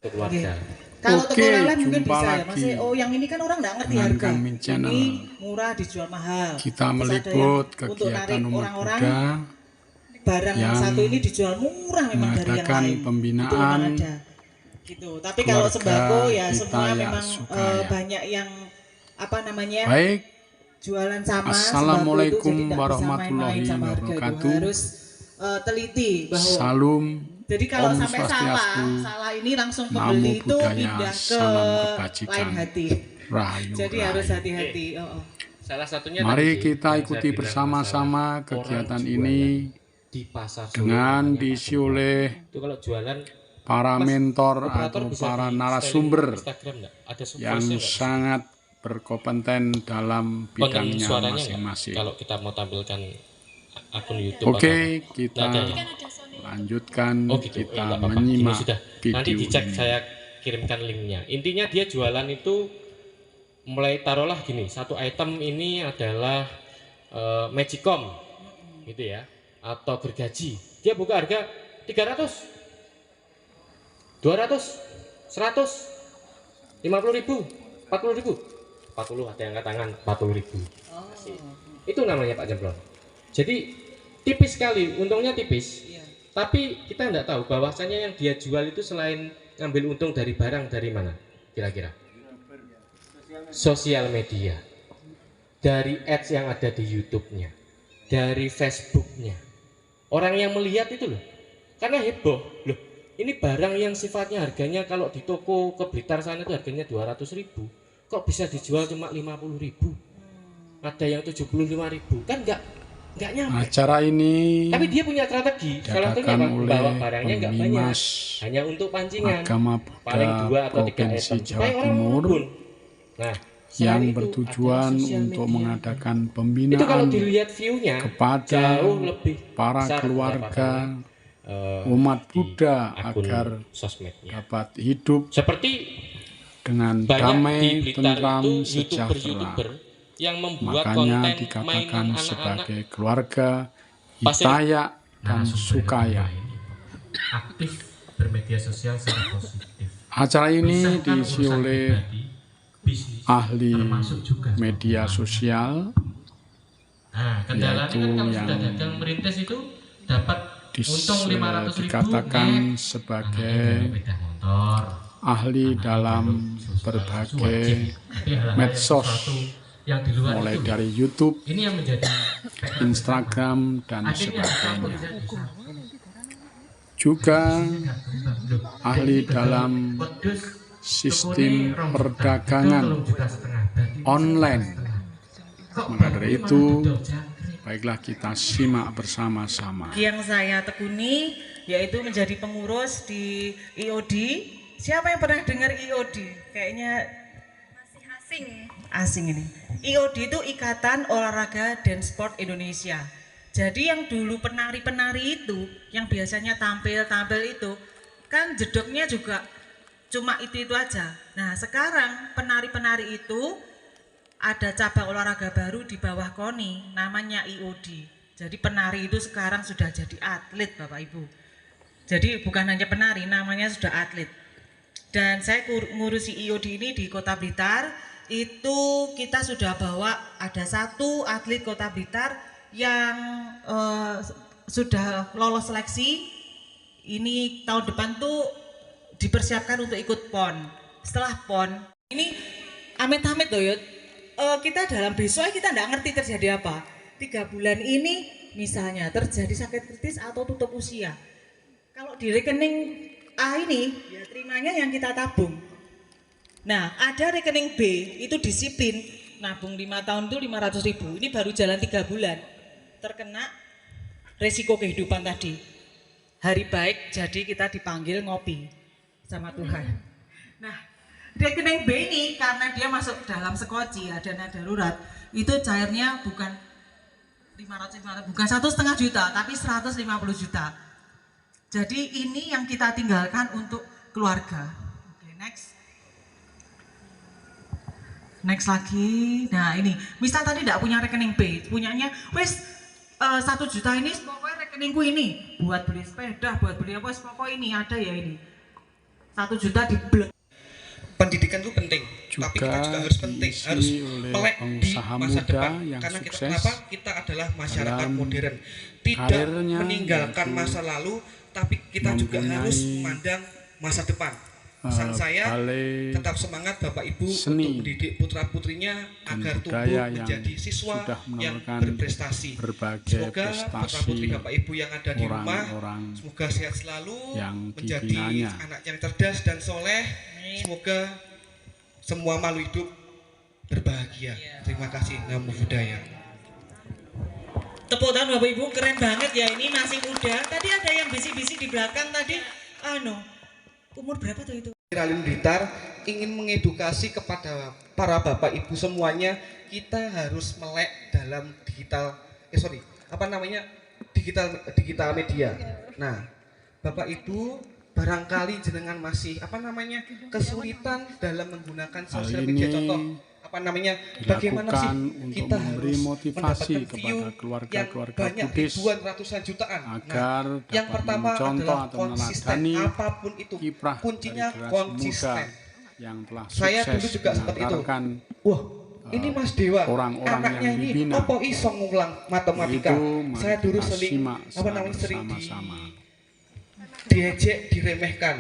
keluarga. Kalau toko oleh mungkin bisa ya, lagi Mas. Oh, yang ini kan orang nggak ngerti harga. Ini murah dijual mahal. Kita meliput kegiatan umat Buddha barang yang satu ini dijual murah memang dari yang lain. Pembinaan itu ada. Gitu. Tapi kalau sembako ya semua memang banyak yang apa namanya? Baik. Jualan sama. Assalamualaikum warahmatullahi wabarakatuh. Harus teliti bahwa. Salam. Jadi kalau sampai salah ini langsung pembeli itu pindah ke lain hati. Rahayu. Jadi harus hati-hati. Salah satunya mari kita ikuti bersama-sama kegiatan ini di pasar dengan diisi oleh itu kalau jualan para mentor atau para narasumber yang sangat berkompeten dalam bidangnya masing-masing. Kalau kita mau tampilkan akun YouTube. Oke, kita lanjutkan. Kita menyimak video nanti dicek ini. Saya kirimkan linknya. Intinya dia jualan itu mulai taruhlah gini, satu item ini adalah Magicom gitu ya, atau gergaji. Dia buka harga 300, 200, 100, 50.000, 40.000, 40 ada yang angkat tangan 40.000. Itu namanya Pak Jemplon. Jadi tipis sekali, untungnya tipis. Tapi kita tidak tahu bahwasanya yang dia jual itu selain ngambil untung dari barang dari mana kira-kira? Sosial media, dari ads yang ada di YouTube-nya, dari Facebook-nya. Orang yang melihat itu loh, karena heboh loh. Ini barang yang sifatnya harganya kalau di toko ke Blitar sana itu harganya 200.000, kok bisa dijual cuma 50.000? Ada yang 75.000, kan nggak nyampe. Acara ini tapi dia punya strategi. Salah satunya bawa barangnya nggak banyak, hanya untuk pancingan, paling 2 atau 3 item supaya orang mengumpul. Nah, yang bertujuan untuk mengadakan pembinaan itu kalau dilihat view-nya kepada jauh lebih para keluarga umat Buddha agar dapat hidup seperti dengan damai, tentram, sejahtera. Yang membuat makanya konten dikatakan sebagai keluarga Hitaya dan Sukaya. Aktif bermedia sosial secara positif. Acara ini diisi oleh ahli media sosial, yaitu yang merintis itu dapat untung 500.000, dikatakan sebagai ahli dalam berbagai medsos, mulai dari YouTube, Instagram, dan sebagainya. Juga ahli dalam sistem perdagangan online. Maka dari itu, baiklah kita simak bersama-sama. Yang saya tekuni yaitu menjadi pengurus di IOD. Siapa yang pernah dengar IOD? Kayaknya masih asing ini. IOD itu Ikatan Olahraga dan Sport Indonesia. Jadi yang dulu penari-penari itu, yang biasanya tampil itu, kan jedoknya juga cuma itu aja. Nah sekarang penari-penari itu ada cabang olahraga baru di bawah KONI, namanya IOD. Jadi penari itu sekarang sudah jadi atlet Bapak Ibu. Jadi bukan hanya penari, namanya sudah atlet. Dan saya ngurusi IOD ini di Kota Blitar, itu kita sudah bawa ada satu atlet Kota Blitar yang sudah lolos seleksi. Ini tahun depan tuh dipersiapkan untuk ikut PON. Setelah PON, ini amit-amit loh ya, kita dalam besok kita nggak ngerti terjadi apa. 3 bulan ini misalnya terjadi sakit kritis atau tutup usia. Kalau di rekening A ini, ya terimanya yang kita tabung. Nah, ada rekening B, itu disiplin. Nabung 5 tahun itu 500.000. Ini baru jalan 3 bulan. Terkena resiko kehidupan tadi. Hari baik, jadi kita dipanggil ngopi sama Tuhan. Nah, rekening B ini karena dia masuk dalam sekoci, ya, dana darurat, itu cairnya bukan 500, bukan 1,5 juta, tapi 150 juta. Jadi ini yang kita tinggalkan untuk keluarga. Oke, next lagi. Nah ini, misal tadi tidak punya rekening B, punyanya wes 1 juta ini, pokoknya rekeningku ini buat beli sepeda, buat beli apa, pokoknya ini ada ya ini. 1 juta diblok. Pendidikan itu penting, tapi kita juga harus harus melek di masa depan. Karena kita kenapa? Kita adalah masyarakat modern, tidak meninggalkan masa lalu, tapi kita juga harus memandang masa depan. Pesan saya tetap semangat Bapak Ibu untuk mendidik putra putrinya agar tumbuh menjadi siswa yang berprestasi. Semoga putra putri Bapak Ibu yang ada di rumah semoga sehat selalu, menjadi anak yang cerdas dan soleh. Semoga semua makhluk hidup berbahagia. Terima kasih. Namo Buddhaya. Tepuk tangan Bapak Ibu, keren banget ya, ini masih muda. Tadi ada yang bisik-bisik di belakang tadi, umur berapa tuh itu? Ralim Blitar ingin mengedukasi kepada para Bapak Ibu semuanya, kita harus melek dalam digital media. Nah, Bapak Ibu barangkali jenengan masih kesulitan dalam menggunakan sosial media. Contoh bagaimana sih kita harus motivasi mendapatkan view kepada yang banyak ribuan ratusan jutaan agar yang pertama adalah konsisten, apapun itu kuncinya konsisten. Yang telah saya dulu juga seperti itu. Wah, ini Mas Dewa, anaknya ini opo iso ngulang matematika. Saya dulu sering diejek, diremehkan.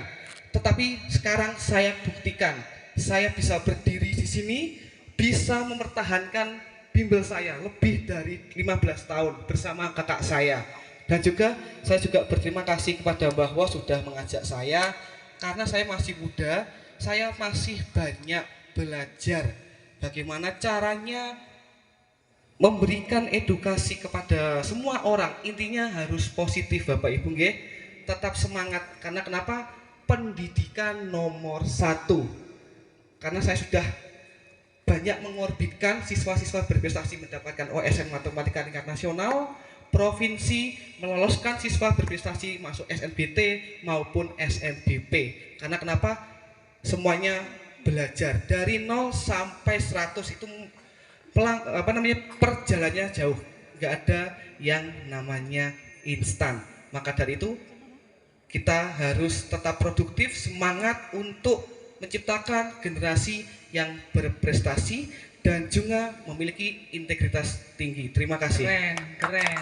Tetapi sekarang saya buktikan, saya bisa berdiri di sini, bisa mempertahankan bimbel saya lebih dari 15 tahun bersama kakak saya. Dan juga saya juga berterima kasih kepada Mbah Wo sudah mengajak saya, karena saya masih muda, saya masih banyak belajar bagaimana caranya memberikan edukasi kepada semua orang. Intinya harus positif Bapak Ibu nggih. Tetap semangat, karena kenapa? Pendidikan nomor 1. Karena saya sudah banyak mengorbitkan siswa-siswa berprestasi mendapatkan OSN Matematika tingkat nasional, provinsi, meloloskan siswa berprestasi masuk SNBT maupun SNBP. Karena kenapa? Semuanya belajar dari 0 sampai 100 itu perjalanannya jauh, nggak ada yang namanya instan. Maka dari itu kita harus tetap produktif, semangat untuk menciptakan generasi yang berprestasi dan juga memiliki integritas tinggi. Terima kasih. Keren.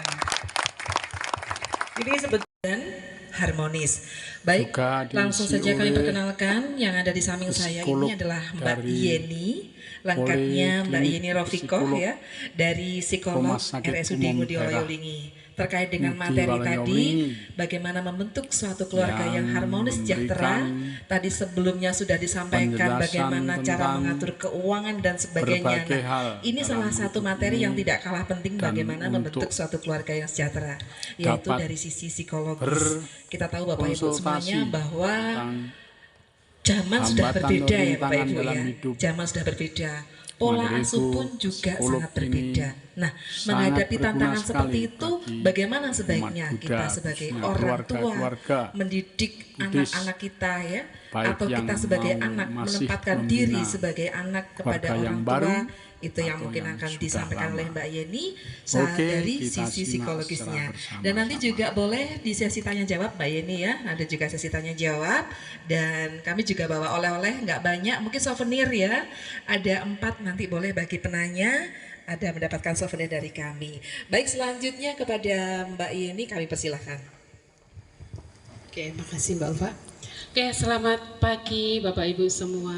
Ini sebetulnya harmonis. Baik, langsung saja kami perkenalkan yang ada di samping saya ini adalah Mbak Yeni, lengkapnya Mbak Yeni Rofikoh ya, dari psikolog RSUD Ngudi Waluyo. Terkait dengan materi tadi, bagaimana membentuk suatu keluarga yang harmonis sejahtera. Tadi sebelumnya sudah disampaikan bagaimana cara mengatur keuangan dan sebagainya. Nah, ini salah satu materi yang tidak kalah penting bagaimana membentuk suatu keluarga yang sejahtera, yaitu dari sisi psikologis. Kita tahu Bapak Ibu semuanya bahwa zaman sudah berbeda ya Bapak Ibu ya. Zaman sudah berbeda. Pola asuh pun juga sangat berbeda. Nah, menghadapi tantangan seperti itu, bagaimana sebaiknya kita sebagai orang tua mendidik anak-anak kita ya, atau kita sebagai anak menempatkan diri sebagai anak kepada orang tua, itu yang mungkin akan disampaikan oleh Mbak Yeni dari sisi psikologisnya. Dan nanti juga boleh di sesi tanya jawab Mbak Yeni ya, ada juga sesi tanya jawab, dan kami juga bawa oleh-oleh nggak banyak, mungkin souvenir ya, ada 4 nanti boleh bagi penanya, ada mendapatkan souvenir dari kami. Baik, selanjutnya kepada Mbak Yeni kami persilahkan. Oke, makasih Mbak Ulfa. Oke, selamat pagi Bapak Ibu semua.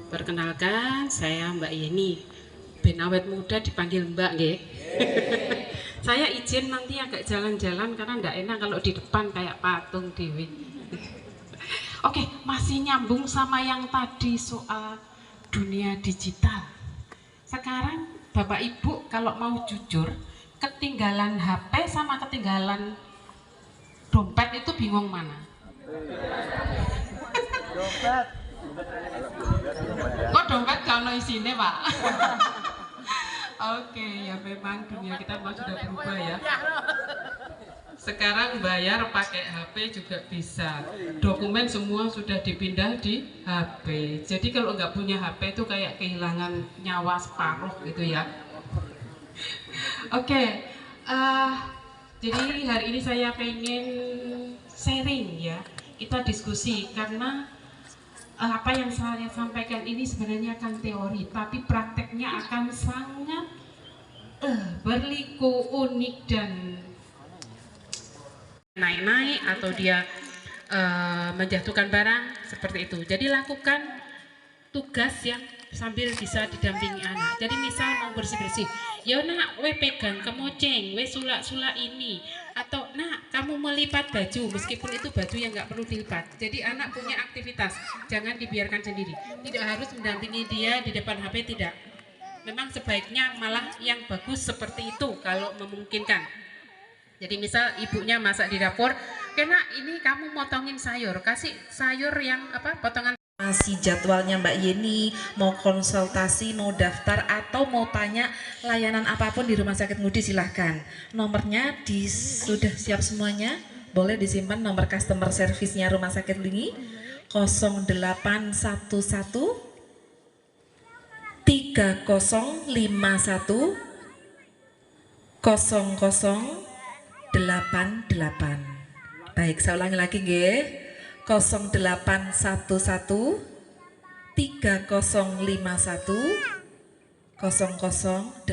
Perkenalkan, saya Mbak Yeni. Ben awet muda dipanggil Mbak nggih. Saya izin nanti agak jalan-jalan karena ndak enak kalau di depan kayak patung dewi. Oke, masih nyambung sama yang tadi soal dunia digital. Sekarang Bapak Ibu kalau mau jujur, ketinggalan HP sama ketinggalan dompet itu bingung mana? Dompet. Kok dompet kalau isinya Pak? Oke, ya memang dunia kita memang sudah berubah ya. Sekarang bayar pakai HP juga bisa. Dokumen semua sudah dipindah di HP. Jadi kalau nggak punya HP itu kayak kehilangan nyawa separuh gitu ya. Oke, jadi hari ini saya pengen sharing ya. kita diskusi karena apa yang saya sampaikan ini sebenarnya akan teori, tapi prakteknya akan sangat berliku, unik dan naik-naik atau dia menjatuhkan barang seperti itu. Jadi lakukan tugas yang sambil bisa didampingi anak. Jadi misal mau bersih-bersih, ya nak, we pegang kemoceng, we sulak-sulak ini, atau nak kamu melipat baju, meskipun itu baju yang nggak perlu dilipat. Jadi anak punya aktivitas, jangan dibiarkan sendiri. Tidak harus mendampingi dia di depan HP, tidak. Memang sebaiknya malah yang bagus seperti itu kalau memungkinkan. Jadi misal ibunya masak di dapur, kena ini kamu motongin sayur, kasih sayur yang potongan. Masih jadwalnya Mbak Yeni, mau konsultasi, mau daftar, atau mau tanya layanan apapun di Rumah Sakit Ngudi, silahkan. Nomornya sudah siap semuanya, boleh disimpan nomor customer service-nya Rumah Sakit ini 0811 3051 0088. Baik, saya ulangi lagi nggih. 0811 3051 0088.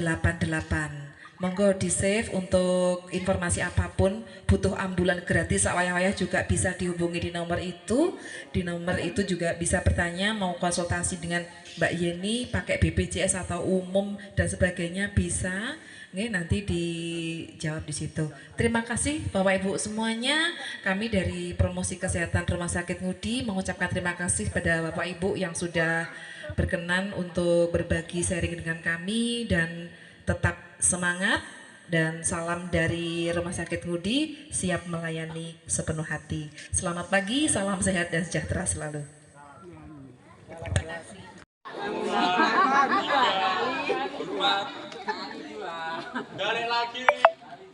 Monggo di save untuk informasi apapun, butuh ambulan gratis wayah-wayah juga bisa dihubungi di nomor itu. Di nomor itu juga bisa bertanya, mau konsultasi dengan Mbak Yeni pakai BPJS atau umum dan sebagainya bisa. Nih, nanti dijawab di situ. Terima kasih Bapak Ibu semuanya. Kami dari Promosi Kesehatan Rumah Sakit Ngudi mengucapkan terima kasih pada Bapak Ibu yang sudah berkenan untuk berbagi sharing dengan kami, dan tetap semangat, dan salam dari Rumah Sakit Ngudi, siap melayani sepenuh hati. Selamat pagi, salam sehat dan sejahtera selalu. Balik lagi.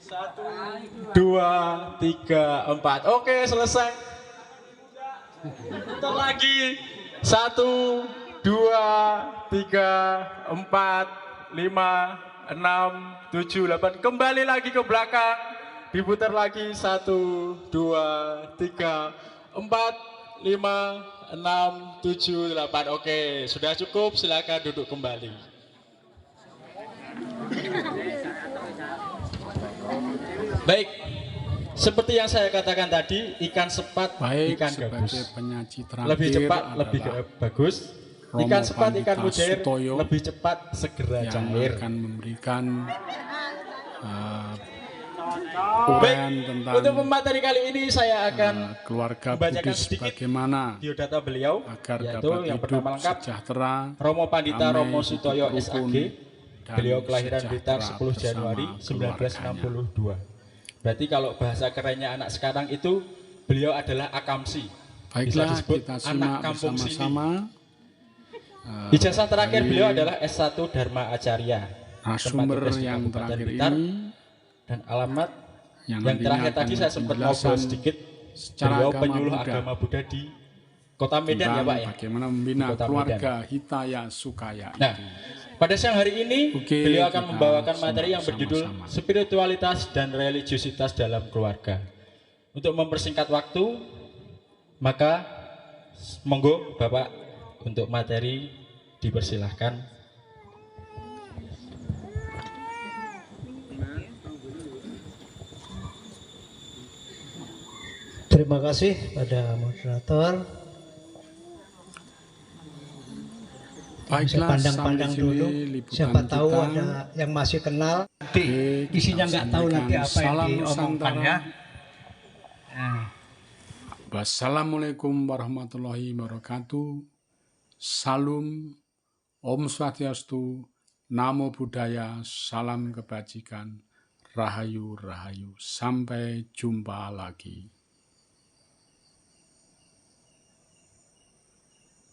1, 2, 3, 4. Oke, selesai. Putar lagi. 1, 2, 3, 4, 5, 6, 7, 8. Kembali lagi ke belakang. Diputar lagi. 1, 2, 3, 4, 5, 6, 7, 8. Oke, sudah cukup. Silakan duduk kembali. Baik, seperti yang saya katakan tadi, ikan sepat, Baik, ikan sebagai gabus penyaji terakhir lebih cepat, lebih bagus. Romo Ikan sepat, ikan Pandita mujair Sutoyo lebih cepat, segera yang cair. akan memberikan Baik, uraian tentang untuk materi kali ini saya akan keluarga membacakan Bugis, sedikit bagaimana biodata beliau, agar yaitu dapat yang hidup bernama lengkap sejahtera, Romo Pandita damai, Romo hidup Sutoyo rukun, SAG. dan Beliau kelahiran Blitar sejahtera 10 Januari bersama 1962. Berarti kalau bahasa kerennya anak sekarang itu, beliau adalah akamsi. Baiklah, Bisa disebut kita anak simak kampung sini. bersama. Ijazah terakhir beliau adalah S1 Dharma Acarya. Narasumber Tempat tugas di yang Kabupaten terakhir Blitar. ini, Dan alamat yang yang terakhir nantinya tadi akan saya sempat ngobrol penjelasan sedikit. secara Beliau agama penyuluh Buddha agama Buddha di Kota Medan ya tentang Pak ya. bagaimana membina Di Kota keluarga Hitaya Sukaya Nah, itu. pada siang hari ini Oke, beliau akan kita membawakan materi yang simak berjudul sama-sama. Spiritualitas dan Religiositas dalam Keluarga. Untuk mempersingkat waktu, maka monggo Bapak untuk materi dipersilahkan. Terima kasih pada moderator. Saya Baiklah, pandang-pandang sampai dulu. sini liputan Siapa tahu kita. ada yang masih kenal. Oke, Isinya kita nggak tahu nanti sampaikan apa yang salam diomongkan Nusantara. ya. Nah, Wassalamualaikum warahmatullahi wabarakatuh. Salam, Om Swastiastu, Namo Buddhaya, salam kebajikan, Rahayu Rahayu. Sampai jumpa lagi.